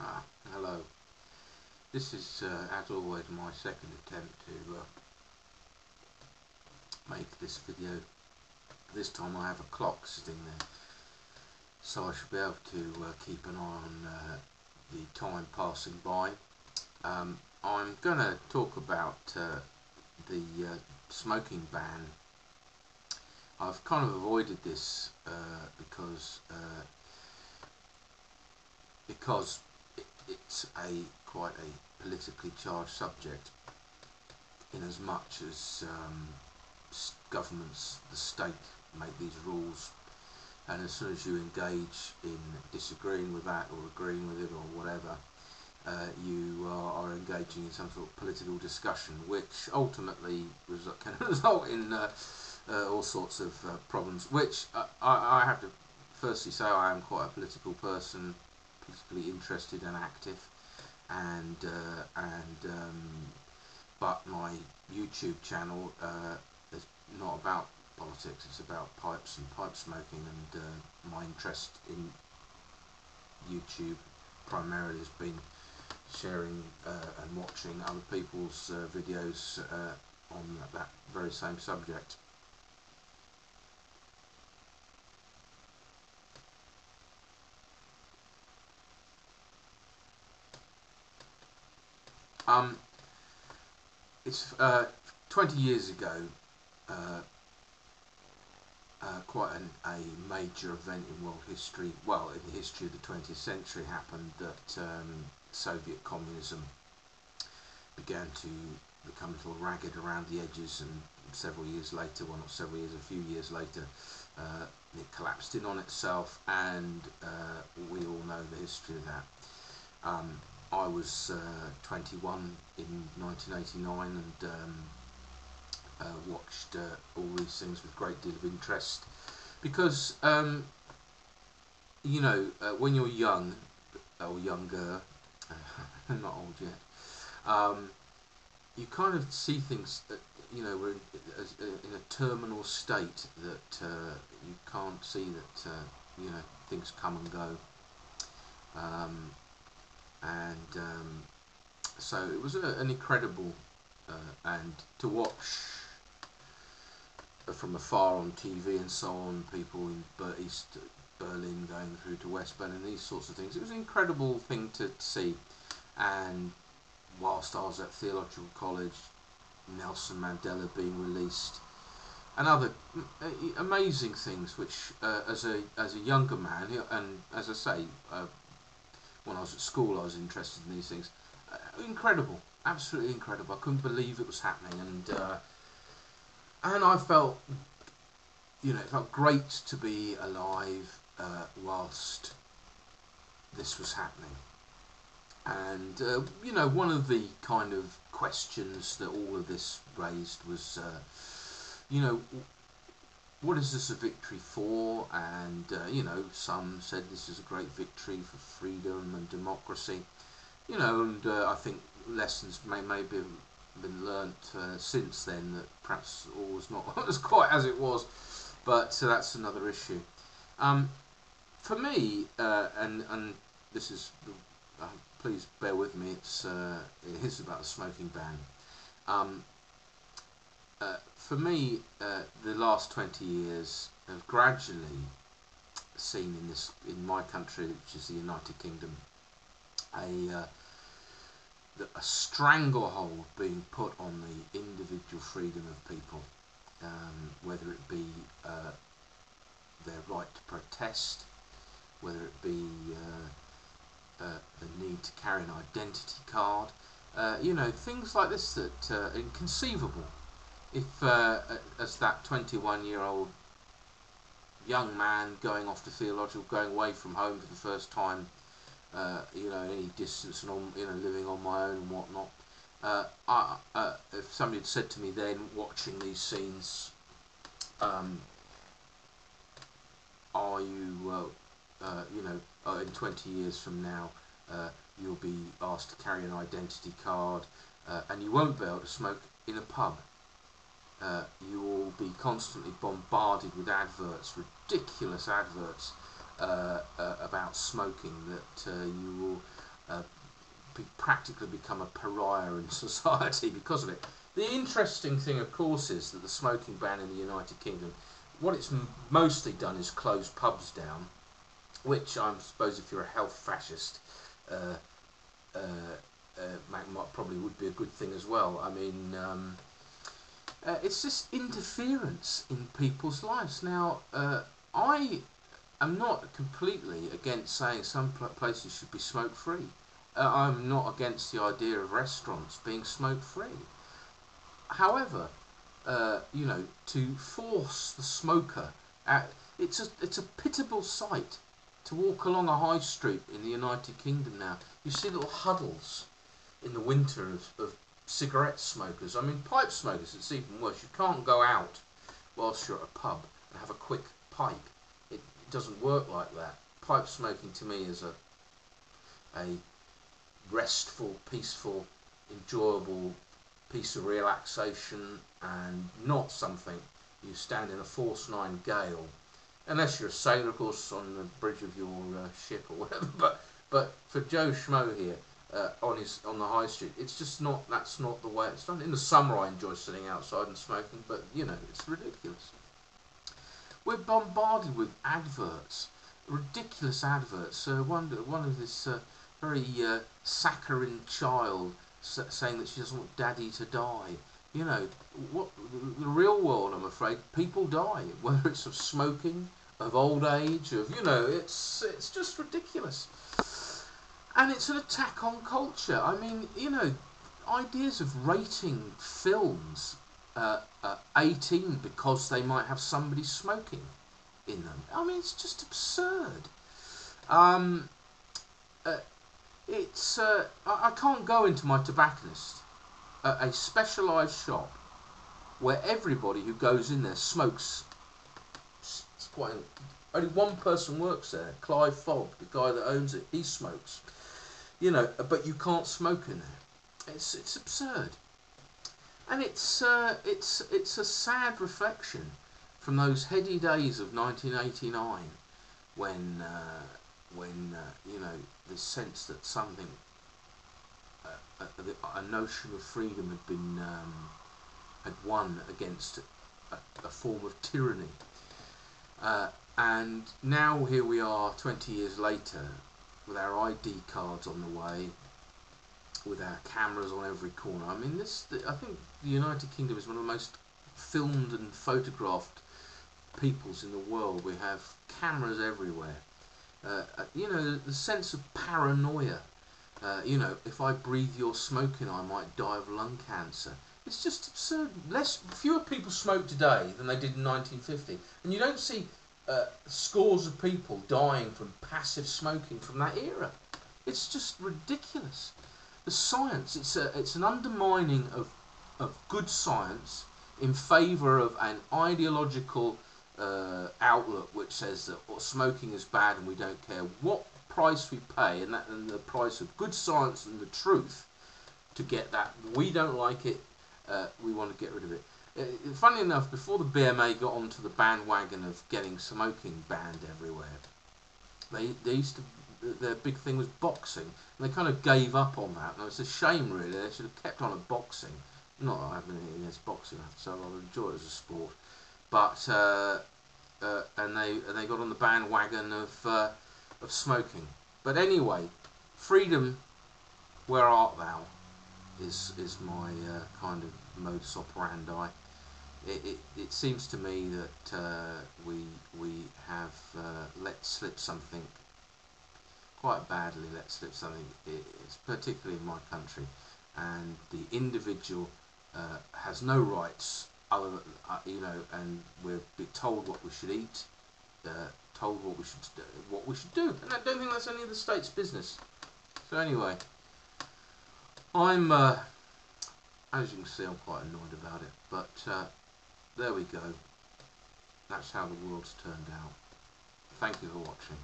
Hello. This is, as always, my second attempt to make this video. This time I have a clock sitting there, so I should be able to keep an eye on the time passing by. I'm going to talk about the smoking ban. I've kind of avoided this because it's quite a politically charged subject, in as much as governments, the state, make these rules, and as soon as you engage in disagreeing with that or agreeing with it or whatever, you are engaging in some sort of political discussion, which ultimately can result in all sorts of problems, which I have to firstly say I am quite a political person, politically interested and active, but my YouTube channel is not about politics. It's about pipes and pipe smoking, and my interest in YouTube primarily has been sharing and watching other people's videos on that very same subject. It's 20 years ago, quite a major event in world history, well, in the history of the 20th century, happened, that Soviet communism began to become a little ragged around the edges, and several years later, well, not several years, a few years later, it collapsed in on itself, and we all know the history of that. I was 21 in 1989 and watched all these things with a great deal of interest, because you know, when you're young or younger, not old yet, you kind of see things that, you know, we're in a terminal state, that you can't see that you know, things come and go. So it was an incredible, and to watch from afar on TV and so on, people in East Berlin going through to West Berlin, these sorts of things. It was an incredible thing to see. And whilst I was at theological college, Nelson Mandela being released, and other amazing things, which as a younger man, and as I say, when I was at school I was interested in these things. Incredible, absolutely incredible. I couldn't believe it was happening, and I felt, you know, it felt great to be alive whilst this was happening. And you know, one of the kind of questions that all of this raised was, you know, what is this a victory for? And you know, some said this is a great victory for freedom and democracy. You know, and I think lessons may have been learnt since then, that perhaps all was not as quite as it was, but that's another issue. For me, and this is, please bear with me, it is about the smoking ban. For me, the last 20 years have gradually seen in my country, which is the United Kingdom, a stranglehold being put on the individual freedom of people, whether it be their right to protest, whether it be the need to carry an identity card, you know, things like this that are inconceivable. If, as that 21-year-old young man going off to theological, going away from home for the first time, you know, any distance, and you know, living on my own and whatnot, if somebody had said to me then, watching these scenes, are you, you know, in 20 years from now, you'll be asked to carry an identity card, and you won't be able to smoke in a pub. You will be constantly bombarded with adverts, ridiculous adverts, about smoking, that you will practically become a pariah in society because of it. The interesting thing, of course, is that the smoking ban in the United Kingdom, what it's mostly done is close pubs down, which I suppose if you're a health fascist, probably would be a good thing as well. I mean, it's just interference in people's lives. Now, I am not completely against saying some places should be smoke-free. I'm not against the idea of restaurants being smoke-free. However, you know, to force the smoker out, it's a pitiable sight to walk along a high street in the United Kingdom now. You see little huddles in the winter of cigarette smokers. I mean, pipe smokers, it's even worse. You can't go out whilst you're at a pub and have a quick pipe. It doesn't work like that. Pipe smoking to me is a restful, peaceful, enjoyable piece of relaxation, and not something you stand in a force 9 gale, unless you're a sailor, of course, on the bridge of your ship or whatever. But for Joe Schmo here on the high street, it's just not. That's not the way it's done. In the summer, I enjoy sitting outside and smoking, but you know, it's ridiculous. We're bombarded with adverts, ridiculous adverts. One of this very saccharine child saying that she doesn't want daddy to die. You know, what the real world, I'm afraid, people die, whether it's of smoking, of old age, of, you know, it's just ridiculous. And it's an attack on culture. I mean, you know, ideas of rating films 18 because they might have somebody smoking in them. I mean, it's just absurd. I can't go into my tobacconist, a specialised shop where everybody who goes in there smokes. It's quite only one person works there, Clive Fogg, the guy that owns it. He smokes, you know, but you can't smoke in there. It's absurd, and it's a sad reflection from those heady days of 1989 when you know, this sense that something, a notion of freedom had been had won against a form of tyranny, and now here we are 20 years later with our ID cards on the way, with our cameras on every corner. I mean, I think the United Kingdom is one of the most filmed and photographed peoples in the world. We have cameras everywhere. You know, the sense of paranoia. You know, if I breathe your smoke in, I might die of lung cancer. It's just absurd. Fewer people smoke today than they did in 1950, and you don't see scores of people dying from passive smoking from that era. It's just ridiculous. The science, it's an undermining of good science in favour of an ideological outlook which says that smoking is bad and we don't care what price we pay, and the price of good science and the truth to get that. We don't like it, we want to get rid of it. Funnily enough, before the BMA got onto the bandwagon of getting smoking banned everywhere, they used to, their big thing was boxing, and they kind of gave up on that, and it's a shame really. They should have kept on at boxing. Not that I have anything against boxing, so I enjoy it as a sport, but and they got on the bandwagon of smoking. But anyway, freedom, where art thou, is my kind of modus operandi. It seems to me that we have let slip something quite badly. Let slip something. It's particularly in my country, and the individual has no rights other than, you know, and we're told what we should eat, told what we should do, and I don't think that's any of the state's business. So anyway, I'm as you can see, I'm quite annoyed about it, but there we go. That's how the world's turned out. Thank you for watching.